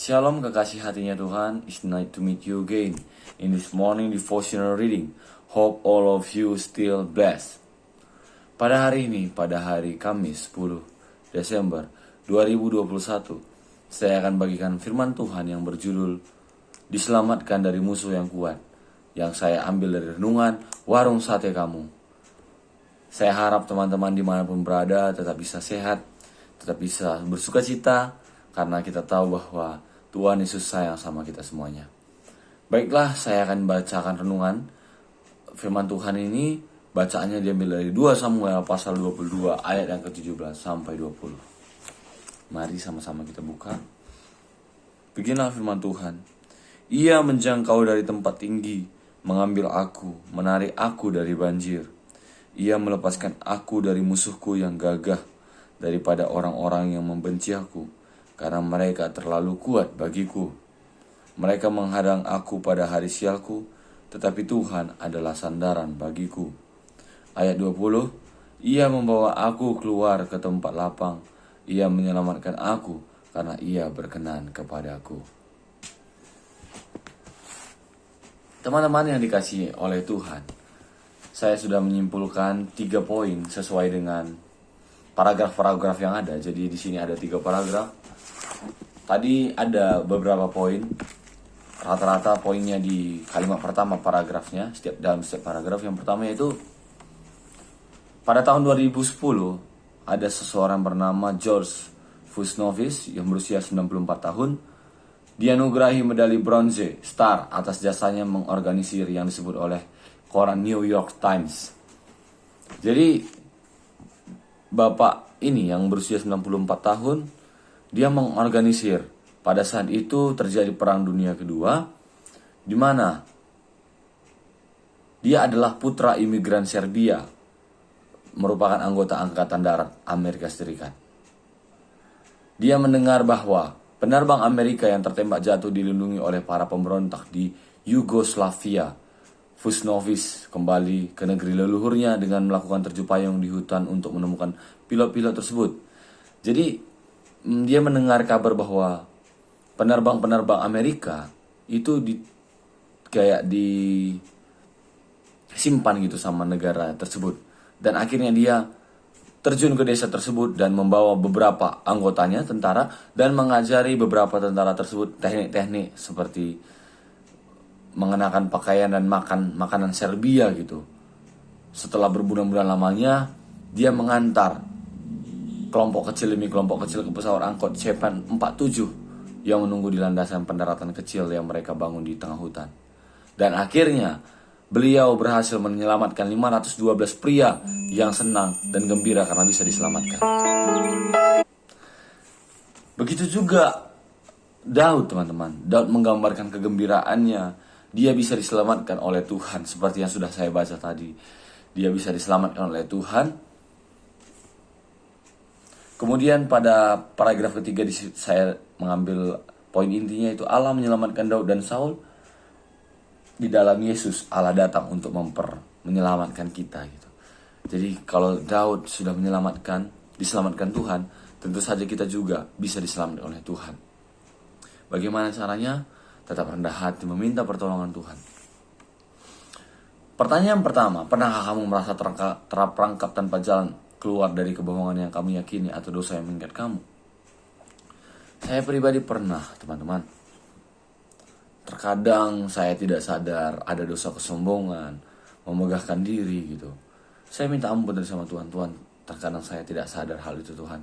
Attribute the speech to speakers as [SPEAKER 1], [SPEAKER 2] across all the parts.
[SPEAKER 1] Shalom kekasih hatinya Tuhan, it's nice to meet you again in this morning devotional reading. Hope all of you still blessed. Pada hari ini, pada hari Kamis 10 Desember 2021, saya akan bagikan firman Tuhan yang berjudul Diselamatkan dari Musuh yang Kuat, yang saya ambil dari renungan Warung Sate Kamu. Saya harap teman-teman dimanapun berada tetap bisa sehat, tetap bisa bersuka cita, karena kita tahu bahwa Tuhan Yesus sayang sama kita semuanya. Baiklah, saya akan bacakan renungan firman Tuhan ini. Bacaannya diambil dari 2 Samuel pasal 22 ayat yang ke-17 sampai 20. Mari sama-sama kita buka. Beginilah firman Tuhan. Ia menjangkau dari tempat tinggi, mengambil aku, menarik aku dari banjir. Ia melepaskan aku dari musuhku yang gagah, daripada orang-orang yang membenci aku, karena mereka terlalu kuat bagiku. Mereka menghadang aku pada hari sialku, tetapi Tuhan adalah sandaran bagiku. Ayat 20, Ia membawa aku keluar ke tempat lapang. Ia menyelamatkan aku, karena Ia berkenan kepadaku. Teman-teman yang dikasihi oleh Tuhan, saya sudah menyimpulkan 3 poin sesuai dengan paragraf-paragraf yang ada. Jadi di sini ada 3 paragraf. Tadi ada beberapa poin. Rata-rata poinnya di kalimat pertama paragrafnya, dalam setiap paragraf. Yang pertama yaitu pada tahun 2010 ada seseorang bernama George Fusnovis yang berusia 94 tahun. Dianugerahi medali bronze Star atas jasanya mengorganisir yang disebut oleh koran New York Times. Jadi bapak ini yang berusia 94 tahun, dia mengorganisir. Pada saat itu terjadi Perang Dunia Kedua, di mana dia adalah putra imigran Serbia, merupakan anggota Angkatan Darat Amerika Serikat. Dia mendengar bahwa penerbang Amerika yang tertembak jatuh dilindungi oleh para pemberontak di Yugoslavia. Fusnovis kembali ke negeri leluhurnya dengan melakukan terjun payung di hutan untuk menemukan pilot-pilot tersebut. Jadi dia mendengar kabar bahwa penerbang-penerbang Amerika itu disimpan gitu sama negara tersebut. Dan akhirnya dia terjun ke desa tersebut dan membawa beberapa anggotanya, tentara, dan mengajari beberapa tentara tersebut teknik-teknik seperti mengenakan pakaian dan makan makanan Serbia gitu. Setelah berbulan-bulan lamanya, dia mengantar kelompok kecil demi kelompok kecil ke pesawat angkut C-47 yang menunggu di landasan pendaratan kecil yang mereka bangun di tengah hutan. Dan akhirnya beliau berhasil menyelamatkan 512 pria yang senang dan gembira karena bisa diselamatkan. Begitu juga Daud, teman-teman. Daud menggambarkan kegembiraannya. Dia bisa diselamatkan oleh Tuhan, seperti yang sudah saya baca tadi. Dia bisa diselamatkan oleh Tuhan. Kemudian pada paragraf ketiga saya mengambil poin intinya, itu Allah menyelamatkan Daud dan Saul. Di dalam Yesus Allah datang untuk menyelamatkan kita gitu. Jadi kalau Daud sudah diselamatkan Tuhan, tentu saja kita juga bisa diselamatkan oleh Tuhan. Bagaimana caranya? Tetap rendah hati meminta pertolongan Tuhan. Pertanyaan pertama, pernahkah kamu merasa terperangkap tanpa jalan keluar dari kebohongan yang kamu yakini atau dosa yang mengikat kamu? Saya pribadi pernah, teman-teman. Terkadang saya tidak sadar ada dosa kesombongan, memegahkan diri gitu. Saya minta ampun dari sama Tuhan. Tuhan, terkadang saya tidak sadar hal itu, Tuhan.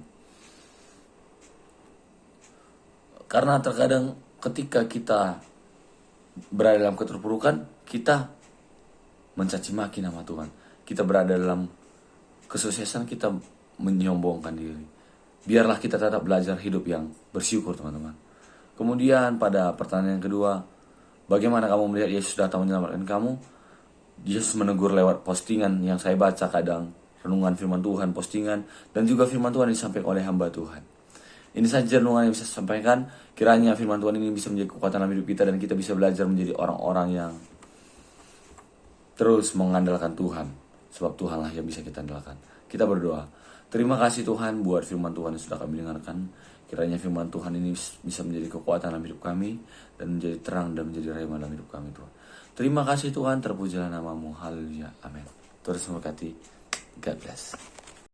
[SPEAKER 1] Karena terkadang ketika kita berada dalam keterpurukan, kita mencaci maki nama Tuhan. Kita berada dalam kesuksesan, kita menyombongkan diri. Biarlah kita tetap belajar hidup yang bersyukur, teman-teman. Kemudian pada pertanyaan kedua, bagaimana kamu melihat Yesus datang menyelamatkan kamu? Yesus menegur lewat postingan yang saya baca kadang, renungan firman Tuhan, postingan, dan juga firman Tuhan yang disampaikan oleh hamba Tuhan. Ini saja renungan yang bisa saya sampaikan. Kiranya firman Tuhan ini bisa menjadi kekuatan dalam hidup kita dan kita bisa belajar menjadi orang-orang yang terus mengandalkan Tuhan. Sebab Tuhan lah yang bisa kita andalkan. Kita berdoa. Terima kasih Tuhan buat firman Tuhan yang sudah kami dengarkan. Kiranya firman Tuhan ini bisa menjadi kekuatan dalam hidup kami, dan menjadi terang dan menjadi rema dalam hidup kami Tuhan. Terima kasih Tuhan, terpujilah namamu, haleluya, amin. Terus memberkati, God bless.